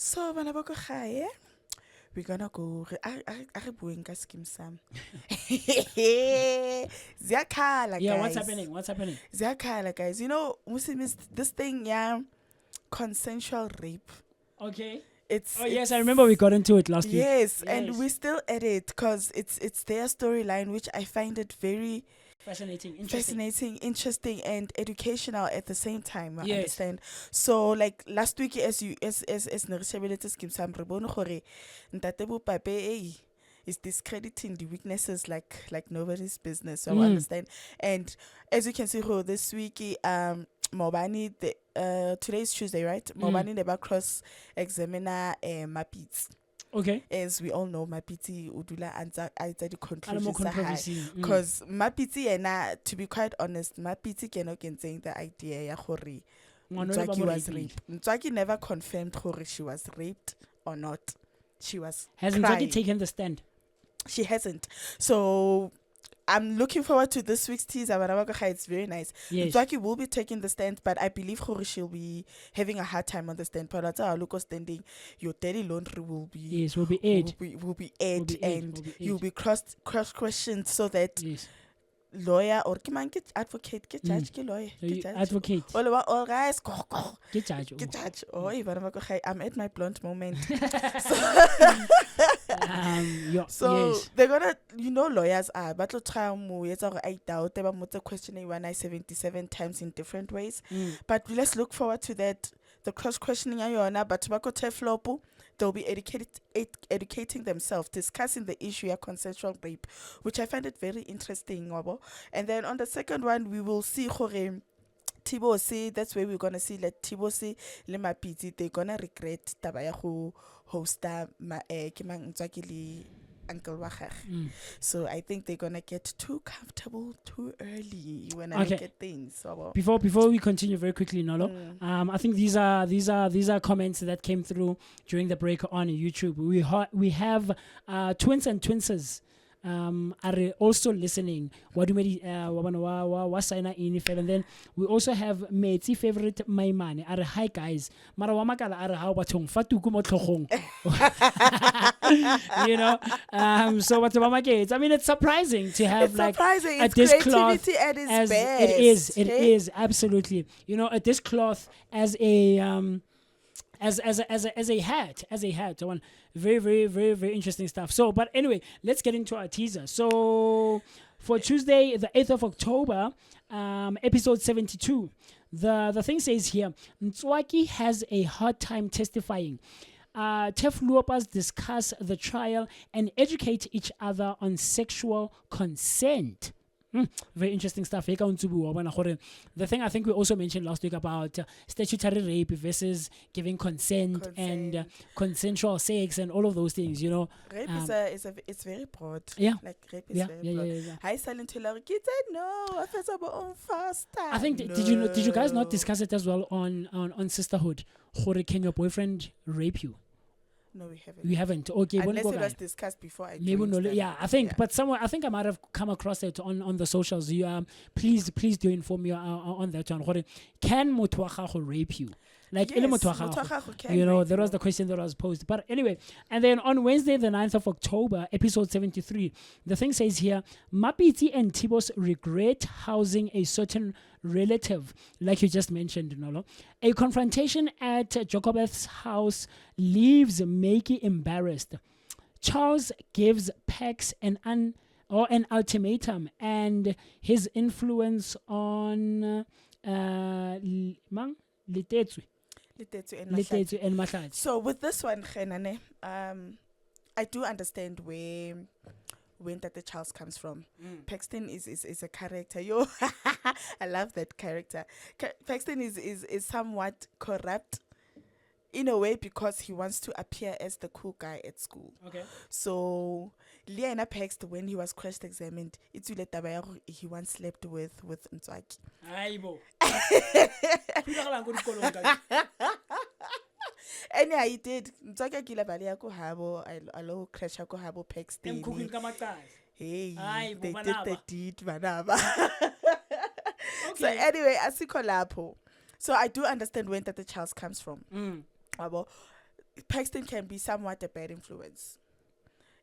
So bana ba ko gae, we're gonna go re bueng ka Skeemsam. Ziyakhala, Yeah, guys. what's happening? Ziyakhala, guys. You know, Muslim is this thing, yeah, consensual rape. Okay. It's Yes, I remember we got into it last week. Yes, and we still at it because it's their storyline, which I find it very Fascinating, interesting, and educational at the same time. I Yes. understand. So, like last week, as Nerishabelete Skeemsam, re bone gore ntate bo pape is discrediting the weaknesses like nobody's business. So I understand. And as you can see, this week, Mobani, today's Tuesday, right? Mobani never cross examiner Mapits. Okay. As we all know, Mapiti Udula answer the conclusions controversy. because Mapiti and to be quite honest, Mapiti cannot saying the idea ya gore Ntswaki was raped. Ntswaki never confirmed gore she was raped or not. She was Hasn't crying. Ntswaki taken the stand? She hasn't. So I'm looking forward to this week's teaser. It's very nice. Yes. Ntswaki will be taking the stand, but I believe she'll be having a hard time on the stand. But look standing, your dirty laundry will be Will be aired. will be aired, and will be you'll be cross questioned so that Yes. lawyer or get advocate, get judge, get lawyer, So get you judge. advocate. All guys, Get judge. get judge. Oh, I'm at my blunt moment. So Yes. they're gonna, lawyers are battle trial I doubt they were questioning 177 times in different ways. But let's look forward to that. The cross questioning but tobacco teflopu, they'll be educating themselves, discussing the issue of consensual rape, which I find it very interesting. And then on the second one, we will see Tibosi, that's where we're gonna see like Tibosi le Mapiti, they're gonna regret tabaya ho hosta Kimang Ntswaki Uncle Wachar. So I think they're gonna get too comfortable too early when I look at things. So, Before we continue very quickly, Nolo, I think these are comments that came through during the break on YouTube. We have twins and twinses are also listening. What do we sign in? And then we also have Metsi favorite Maimane. Are hi guys. Mara wa makala are how batong fatuku mo tlhogong. So what's mama kids? I mean, it's surprising to have surprising. A dishcloth creativity at its best. It is absolutely. A dishcloth as a hat. So very, very, very, very interesting stuff. So, but anyway, let's get into our teaser. So, for Tuesday, the 8th of October, episode 72, the thing says here, Ntswaki has a hard time testifying. TEF Luopas discuss the trial and educate each other on sexual consent. Very interesting stuff. The thing I think we also mentioned last week about statutory rape versus giving consent and consensual sex and all of those things, Rape it's very broad. Yeah. Like rape is very broad. Hi, silent kids said no. I felt on faster. I think did you guys not discuss it as well on sisterhood? Can your boyfriend rape you? No, we haven't. We haven't. Okay, unless it was discussed before I I think, but somewhere I think I might have come across it on the socials. You please do inform me on that one. Can motho rape you? Like yes, that was the question that was posed. But anyway, and then on Wednesday, the 9th of October, episode 73, the thing says here, Mapiti and Tibos regret housing a certain relative, like you just mentioned, Nolo. A confrontation at Jacobeth's house leaves Makey embarrassed. Charles gives Pax an ultimatum, and his influence on Litetsu and Mahlati. So with this one, Khenane, I do understand when that the Charles comes from. Paxton is a character. I love that character. Paxton is somewhat corrupt in a way because he wants to appear as the cool guy at school. Okay. So Liana Paxton, when he was cross-examined, it's he once slept with Ntswaki. And yeah, he did. Ntswaki kila bali yako habo, alo crash yako habo Paxton. Hey, they did the deed, manaba. So anyway, asikho lapho. So I do understand when that the Charles comes from. Paxton can be somewhat a bad influence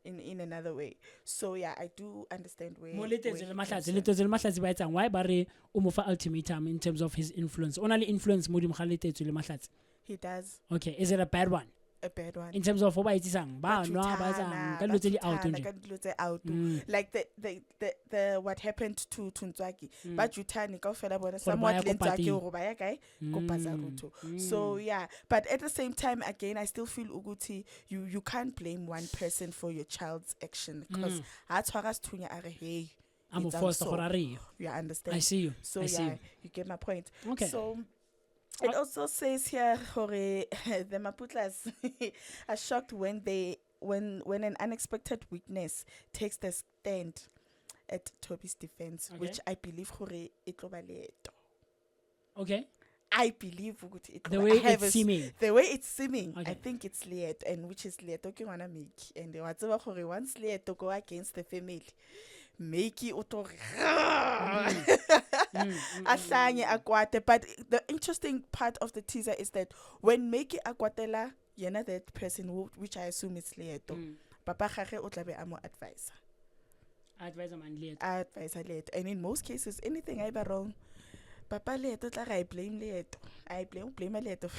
in another way. So yeah, I do understand where. Mo where letetse he le comes mahlatse from. letetse le mahlatse ba etsang why ba re o mo fa ultimatum in terms of his influence only influence mo dimga letetse le mahlatse He does okay is it a bad one a bad one. in terms of ho ba etsang ba nwa ba etsang ka dilo tse di out nje Ka dilo tse out. Like the what happened to Ntswaki. Ba jutani kaofela bona somewhat le Ntswaki hore ba ya kae ko Pazaruto. So yeah, but at the same time again I still feel ukuthi you can't blame one person for your child's action because ha tshwara sethunya are hey I'm it's forced to also- horari you understand. I see you So I see yeah, you get my point. Okay. So it also says here, hore, the Maputlas are shocked when an unexpected witness takes the stand at Toby's defense, Okay. which I believe hore it lo ba leeto. okay I believe ukuthi it the lo way ba- have it's a- seeming the way it's seeming, Okay. I think it's Leeto, and which is Leeto ke ngwana Meki. And wa tseba hore once Leeto go against the family, Meki o tlo ahlanye akwate. But the interesting part of the teaser is that when Meki akwatela yena that person which I assume is Leeto, papa gage o tla be a mo advisor. advisor man late Advisor Leeto. And in most cases anything I ba wrong, papa Leeto tla ga I blame Leeto. I blame Leeto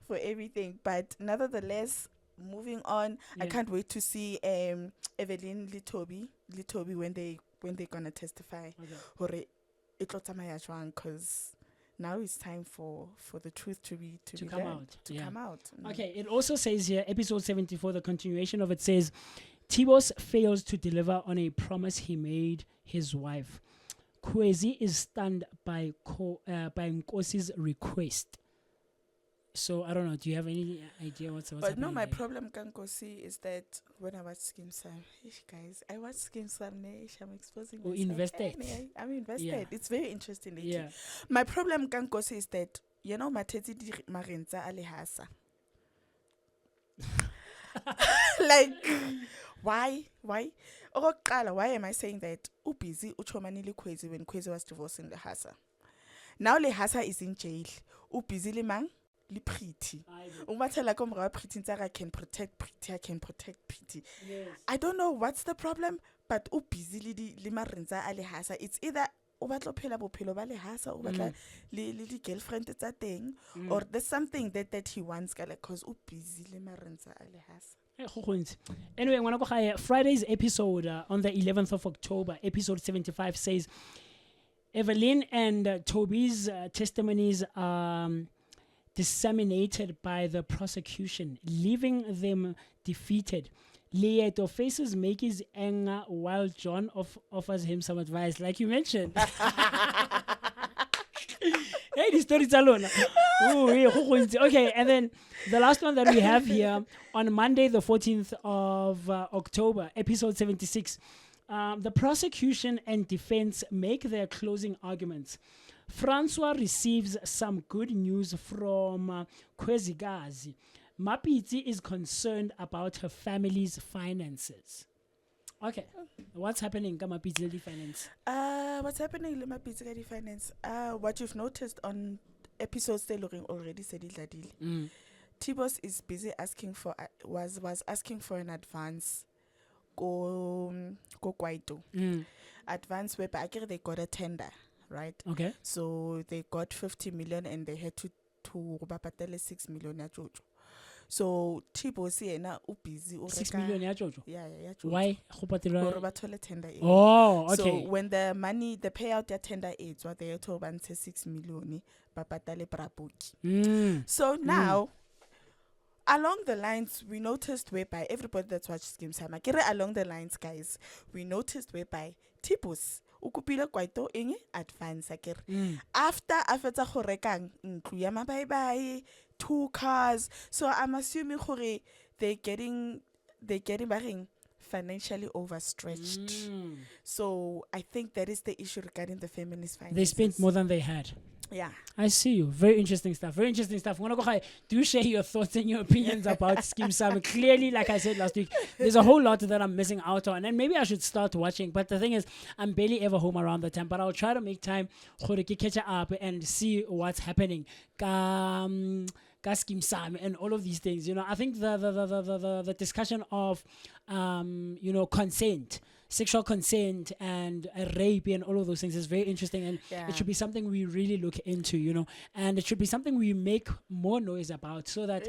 for everything. But nevertheless, moving on, I Yeah. can't wait to see Evelyn Litobi when they're gonna testify. okay Hore e tlo tsamaya jwang, because now it's time for the truth to be come learned, out, to yeah. come out. Okay, it also says here, episode 74, the continuation of it says, Tibos fails to deliver on a promise he made his wife. Kwezi is stunned by Nkosi's request. So, I don't know, do you have any idea what's But no, happening my there? problem, Kankosi, is that when I watch Skeemsam, guys, I watch Skeemsam, I'm exposing Oh, myself. invested. I'm invested. Yeah. It's very interesting. lately. Yeah. My problem, Kankosi, is that, Mateti di Marenza Alehasa. Like, why? Okokuqala, why am I saying that? Ubusy uchomanile Kwezi when Kwezi was divorcing Lehasa. Now Lehasa is in jail. Ubusy limang li pretty. Umathela ko mra pretty ntse I can protect pretty. Yes. I don't know what's the problem, but ubusy li marenza a Lehasa. It's either o batla phela bophelo ba Lehasa o batla le girlfriend tsa teng, or there's something that he wants kala cause ubusy le marenza a Lehasa. Anyway, ngwana ko gae, Friday's episode on the 11th of October, episode 75 says Evelyn and Toby's testimonies are disseminated by the prosecution, leaving them defeated. Leeto faces Make's anger while John offers him some advice, like you mentioned. Hey, the story is alone. Okay, and then the last one that we have here on Monday, the 14th of October, episode 76. The prosecution and defense make their closing arguments. Francois receives some good news from Kwezigazi. Mapiti is concerned about her family's finances. Okay, what's happening in Mapiti finance? What's happening in Mapiti finance? What you've noticed on episodes they looking already said it. Tibos is busy asking for was asking for an advance. Go Kwaito. Advance where they got a tender, right? Okay. So they got 50 million and they had to bapatele 6 million ya Jojo. So Tibos yena busy 6 million ya Jojo. Yeah. Why? Or batole tender. Oh, okay. So when the payout ya tender is what they told and say 6 million bapatale brabuki. So now along the lines, we noticed whereby everybody that's watched Skeemsam, along the lines, guys, we noticed whereby Tipus ukupila kwaito inge advance after afeta go rekang ntlu ya mabaebae, 2 cars. So I'm assuming gore they're getting baring financially overstretched. So I think that is the issue regarding the family's finances. They spent more than they had. Yeah. I see you. Very interesting stuff. Do share your thoughts and your opinions about Skeemsam. Clearly, like I said last week, there's a whole lot that I'm missing out on. And maybe I should start watching. But the thing is, I'm barely ever home around the time. But I'll try to make time to catch up and see what's happening. Skeemsam and all of these things. I think the discussion of consent, sexual consent, and rape and all of those things is very interesting, and it should be something we really look into, and it should be something we make more noise about, so that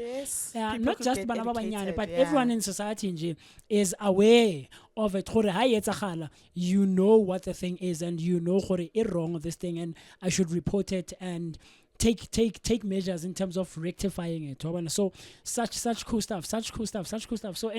not just bana ba banyane, but everyone in society is aware of it. You know what the thing is, and you know it's wrong, this thing, and I should report it and take measures in terms of rectifying it. So such cool stuff. So